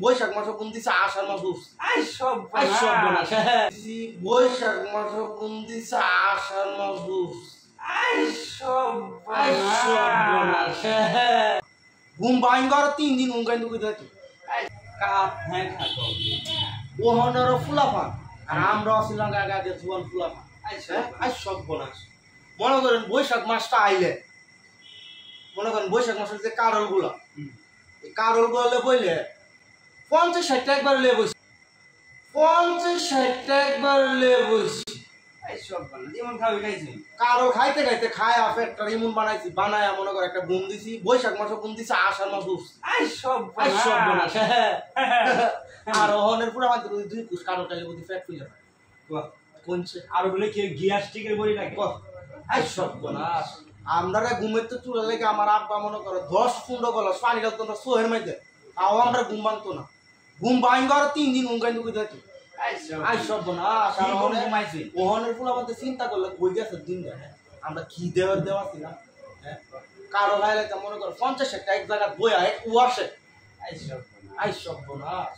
বৈশাখ মাসে কোন দিছে আষাঢ় মাস উঠছে বৈশাখ মাসে কোন দিছে আষাঢ় মাস উঠছে ঘুম বাইঙ্গার 3 দিন উঙ্গাই নুকে দেখি ওহনের ফুলাফান আর আমরা ছিলাম আগে জুয়ান ফুলাফান সব বনাস মনে করেন বৈশাখ মাসটা আইলে মনে করেন বৈশাখ মাসের যে কারল গুলা এই কারল গুলো বইলে 50-60 টা একবার লে বইছি 50-60 টা একবার লে বইছি কারো খাইতে খাইতে খায় পেটটা ইমন বানাইছি বানায় মনে করে একটা গুম দিছি বৈশাখ মাসে গুম দিছি আষাঢ় মাস উঠছে আর ওহনের পুরো আমাদের দুই কুশ কারো টাইলে বুঝি ফ্যাট ফিল হয় কোনছে আর বলে কি গ্যাস্ট্রিকের বড়ি লাগে সব বনাস আমরা ঘুমের তো চুলা লেগে আমার আব্বা মনে করো 10-15 গলাস পানি লাগতো না সোহের মধ্যে তাও আমরা ঘুম ভাঙতো না ঘুম ভাঙবার 3 দিন উঙ্গাই নুকে দেখি সব বনাস ওহনের ফুল আমাদের চিন্তা করলে কই গেছে দিন আমরা কি দেওয়া ছিলাম কারো ভাইলে মনে করো 50-60 টা এক জায়গা বইয়া এক কুয়াশে সব বনাস